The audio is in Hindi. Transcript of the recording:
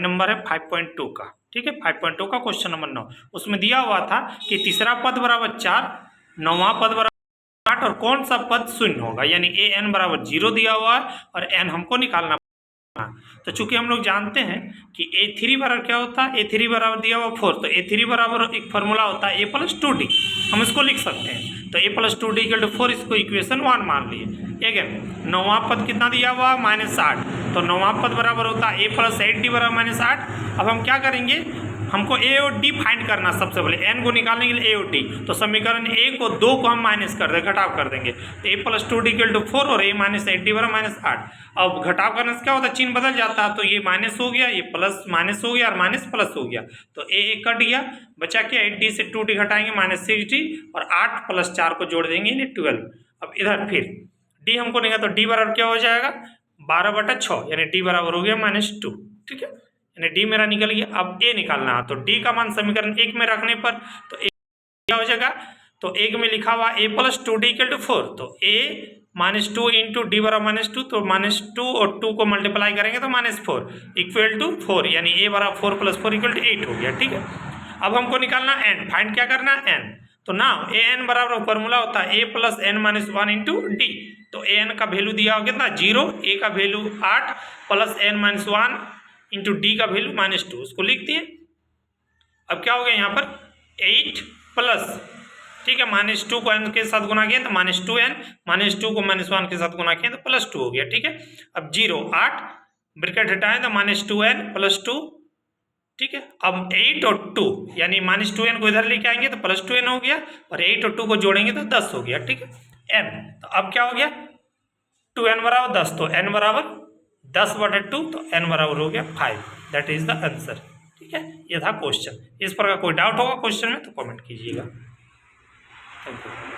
नंबर है 5.2 का। ठीक है, 5.2 का क्वेश्चन नंबर 9। उसमें दिया हुआ था कि तीसरा पद बराबर 4, नौवां पद बराबर 8 और कौन सा पद शून्य होगा, यानी ए एन बराबर 0 दिया हुआ है और एन हमको निकालना। तो चूंकि हम लोग जानते हैं कि A3 बराबर क्या होता है, A3 बराबर दिया हुआ 4, तो A3 बराबर एक फॉर्मूला होता है A+2D, हम इसको लिख सकते हैं। तो A+2D = 4, इसको इक्वेशन 1 मान लिए। अगेन नौवां पद कितना दिया हुआ -8, तो नौवां पद बराबर होता है A+8D बराबर -8। अब हम क्या करेंगे, हमको ए और डी फाइंड करना सबसे पहले, एन को निकालने के लिए ए और डी। तो समीकरण ए को 2 को हम माइनस कर दें, घटाव कर देंगे। तो A+2D = 4 और A-8D बराबर -8। अब घटाव करने से क्या होता है, चिन्ह बदल जाता है, तो ये माइनस हो गया, ये प्लस माइनस हो गया और माइनस प्लस हो गया। तो ए कट गया, बचा क्या, 8D से 2D घटाएंगे -6D और 8 + 4 को जोड़ देंगे, यानी 12। अब इधर फिर डी हमको नहीं, तो डी बराबर क्या हो जाएगा 12/6, यानी डी बराबर हो गया -2। ठीक है, यानी डी मेरा निकल गया। अब ए निकालना है, तो डी का मान समीकरण 1 में रखने पर तो ए क्या हो जाएगा, तो 1 में लिखा हुआ A+2D = 4, तो A -2 × D बराबर -2, तो -2 और 2 को मल्टीप्लाई करेंगे तो -4 = 4, यानी A बराबर 4 + 4 = 8 हो गया। ठीक है, अब हमको निकालना एन, फाइंड क्या करना एन। तो ना ए एन बराबर फॉर्मूला होता है A + n-1 × D। तो ए एन का वैल्यू दिया हो कितना 0, ए का वैल्यू 8 + n-1 इंटू डी का वैल्यू -2, उसको लिख दिए। अब क्या हो गया यहाँ पर 8 प्लस, ठीक है, -2 को n के साथ गुना किया तो -2n, -2 को -1 के साथ गुना किया तो +2 हो गया। ठीक है, अब 0 8 ब्रैकेट हटाएं तो -2n + 2। ठीक है, अब 8 और 2, यानी -2n को इधर लेके आएंगे तो +2n हो गया और 8 और 2 को जोड़ेंगे तो 10 हो गया। ठीक है, n, तो अब क्या हो गया 2n बराबर 10, तो n बराबर 10/2, तो n बराबर हो गया 5। That is the answer. ठीक है, ये था क्वेश्चन। इस पर का कोई डाउट होगा क्वेश्चन में तो कमेंट कीजिएगा। Thank you.